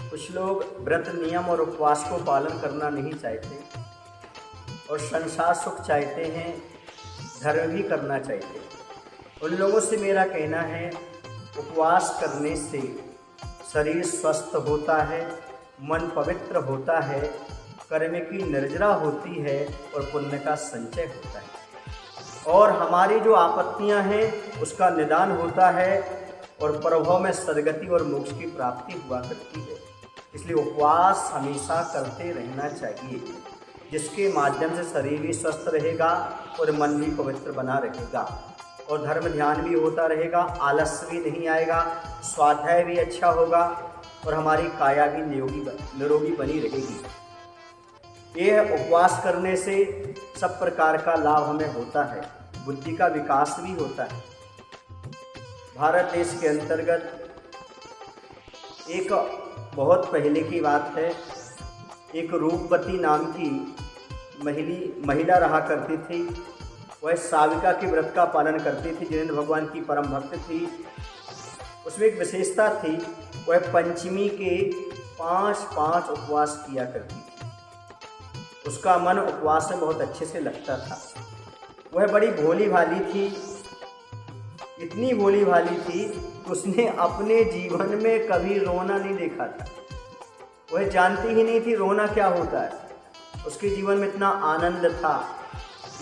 कुछ लोग व्रत नियम और उपवास को पालन करना नहीं चाहते और संसार सुख चाहते हैं, धर्म भी करना चाहते हैं। उन लोगों से मेरा कहना है, उपवास करने से शरीर स्वस्थ होता है, मन पवित्र होता है, कर्म की निर्जरा होती है और पुण्य का संचय होता है और हमारी जो आपत्तियां हैं उसका निदान होता है और प्रभाव में सद्गति और मोक्ष की प्राप्ति हुआ करती है। इसलिए उपवास हमेशा करते रहना चाहिए, जिसके माध्यम से शरीर भी स्वस्थ रहेगा और मन भी पवित्र बना रहेगा और धर्म ध्यान भी होता रहेगा, आलस्य भी नहीं आएगा, स्वाध्याय भी अच्छा होगा और हमारी काया भी निरोगी बनी रहेगी। यह उपवास करने से सब प्रकार का लाभ हमें होता है, बुद्धि का विकास भी होता है। भारत देश के अंतर्गत एक बहुत पहले की बात है, एक रूपवती नाम की महिला रहा करती थी। वह साविका के व्रत का पालन करती थी, जिनेंद्र भगवान की परम भक्त थी। उसमें एक विशेषता थी, वह पंचमी के 5 उपवास किया करती थी। उसका मन उपवास में बहुत अच्छे से लगता था। वह बड़ी भोली भाली थी, इतनी भोली भाली थी कि उसने अपने जीवन में कभी रोना नहीं देखा था। वह जानती ही नहीं थी रोना क्या होता है, उसके जीवन में इतना आनंद था।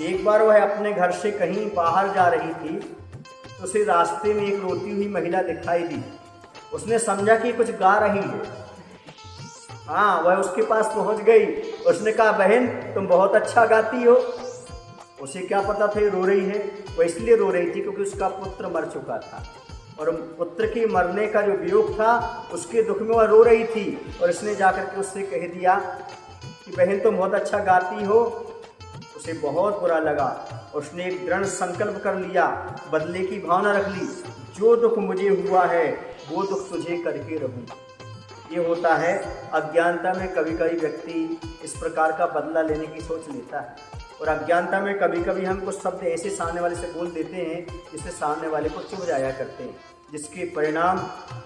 एक बार वह अपने घर से कहीं बाहर जा रही थी तो उसे रास्ते में एक रोती हुई महिला दिखाई दी। उसने समझा कि कुछ गा रही है। हाँ, वह उसके पास पहुंच गई। उसने कहा, बहन तुम बहुत अच्छा गाती हो। उसे क्या पता था ये रो रही है। वह इसलिए रो रही थी क्योंकि उसका पुत्र मर चुका था और पुत्र के मरने का जो वियोग था उसके दुख में वह रो रही थी। और इसने जाकर के उससे कह दिया कि बहन तुम बहुत अच्छा गाती हो। उसे बहुत बुरा लगा। उसने एक दृढ़ संकल्प कर लिया, बदले की भावना रख ली, जो दुख मुझे हुआ है वो दुख तुझे करके रहूं। ये होता है अज्ञानता में, कभी कभी व्यक्ति इस प्रकार का बदला लेने की सोच लेता है और अज्ञानता में कभी कभी हम कुछ शब्द ऐसे सामने वाले से बोल देते हैं जिससे सामने वाले को चुभ जाया करते हैं, जिसके परिणाम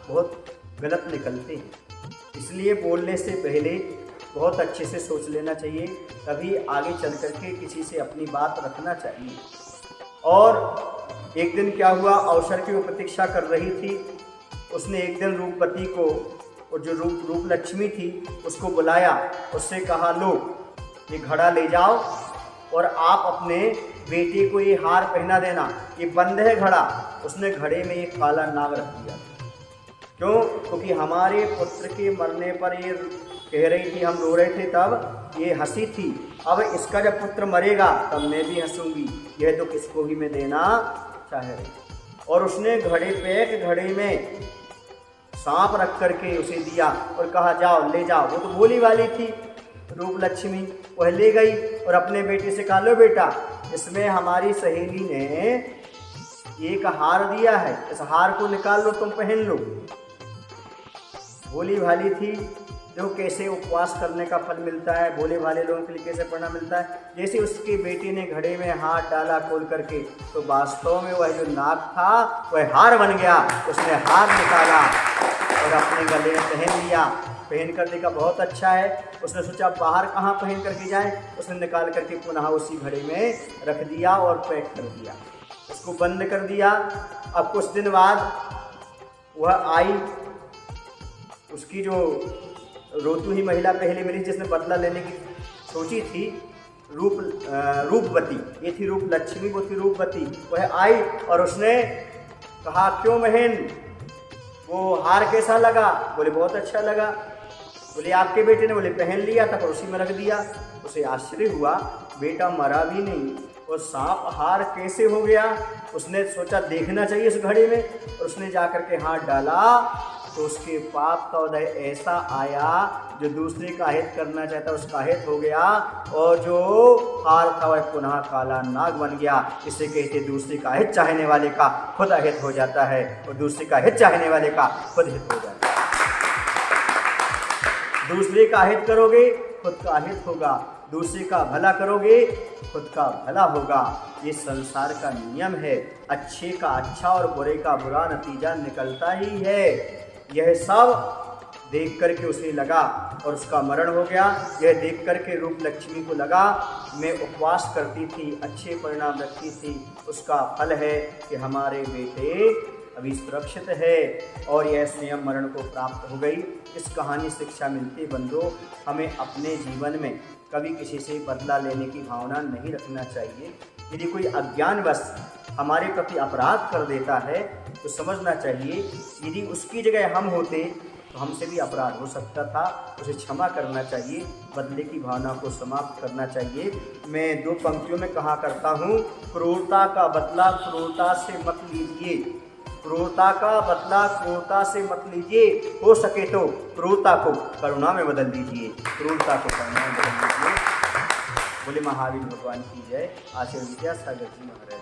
बहुत गलत निकलते हैं। इसलिए बोलने से पहले बहुत अच्छे से सोच लेना चाहिए, तभी आगे चल करके किसी से अपनी बात रखना चाहिए। और एक दिन क्या हुआ, अवसर की वो प्रतीक्षा कर रही थी। उसने एक दिन रूपवती को और जो रूप लक्ष्मी थी उसको बुलाया। उससे कहा, लो ये घड़ा ले जाओ और आप अपने बेटे को ये हार पहना देना, ये बंद है घड़ा। उसने घड़े में एक काला नाग रख दिया। क्यों? क्योंकि हमारे पुत्र के मरने पर ये कह रही थी, हम रो रहे थे तब ये हंसी थी, अब इसका जब पुत्र मरेगा तब मैं भी हंसूंगी, यह दुख इसको भी मैं देना चाह रही। और उसने घड़े में सांप रख करके उसे दिया और कहा, जाओ ले जाओ। वो तो भोली वाली थी रूप लक्ष्मी, वह ले गई और अपने बेटे से कहा, लो बेटा इसमें हमारी सहेली ने एक हार दिया है, इस हार को निकाल लो, तुम पहन लो। भोली भाली थी, जो कैसे उपवास करने का फल मिलता है, भोले भाले लोगों के लिए कैसे परिणाम मिलता है। जैसे उसके बेटे ने घड़े में हाथ डाला खोल करके, तो वास्तव में वह जो नाग था वह हार बन गया। उसने हार निकाला और अपने गले में पहन लिया। पहन कर देखा बहुत अच्छा है। उसने सोचा बाहर कहाँ पहन करके जाए, उसने निकाल करके पुनः उसी घड़े में रख दिया और पैक कर दिया, उसको बंद कर दिया। अब कुछ दिन बाद वह आई, उसकी जो रोती हुई महिला पहले मिली जिसने बदला लेने की सोची थी, रूपवती, ये थी रूप लक्ष्मी, वो थी रूपवती। वह आई और उसने कहा, क्यों बहन वो हार कैसा लगा? बोले बहुत अच्छा लगा। बोले आपके बेटे ने? बोले पहन लिया था पर उसी में रख दिया। उसे आश्चर्य हुआ, बेटा मरा भी नहीं और सांप हार कैसे हो गया। उसने सोचा देखना चाहिए उस घड़ी में और उसने जाकर के हाथ डाला तो उसके पाप का उदय ऐसा आया, जो दूसरे का हित करना चाहता उसका हित हो गया और जो हार था वह पुनः काला नाग बन गया। इसे कहते दूसरे का हित चाहने वाले का खुद अहित हो जाता है और दूसरे का हित चाहने वाले का खुद हित हो जाता है। दूसरे का हित करोगे खुद का हित होगा, दूसरे का भला करोगे खुद का भला होगा। ये संसार का नियम है। अच्छे का अच्छा और बुरे का बुरा नतीजा निकलता ही है। यह सब देख करके उसे लगा और उसका मरण हो गया। यह देख करके रूप लक्ष्मी को लगा मैं उपवास करती थी, अच्छे परिणाम रखती थी, उसका फल है कि हमारे बेटे अभी सुरक्षित है और यह स्वयं मरण को प्राप्त हो गई। इस कहानी से शिक्षा मिलती बंधुओं, हमें अपने जीवन में कभी किसी से बदला लेने की भावना नहीं रखना चाहिए। यदि कोई अज्ञानवश हमारे प्रति अपराध कर देता है तो समझना चाहिए यदि उसकी जगह हम होते तो हमसे भी अपराध हो सकता था, उसे क्षमा करना चाहिए, बदले की भावना को समाप्त करना चाहिए। मैं 2 पंक्तियों में कहा करता हूँ, क्रूरता का बदला क्रूरता से मत लीजिए, क्रूरता का बदला क्रूरता से मत लीजिए, हो सके तो क्रूरता को करुणा में बदल दीजिए, क्रूरता को करुणा में बदल दीजिए। बोले महावीर भगवान की जय। आचार्य विद्यासागर जी महाराज।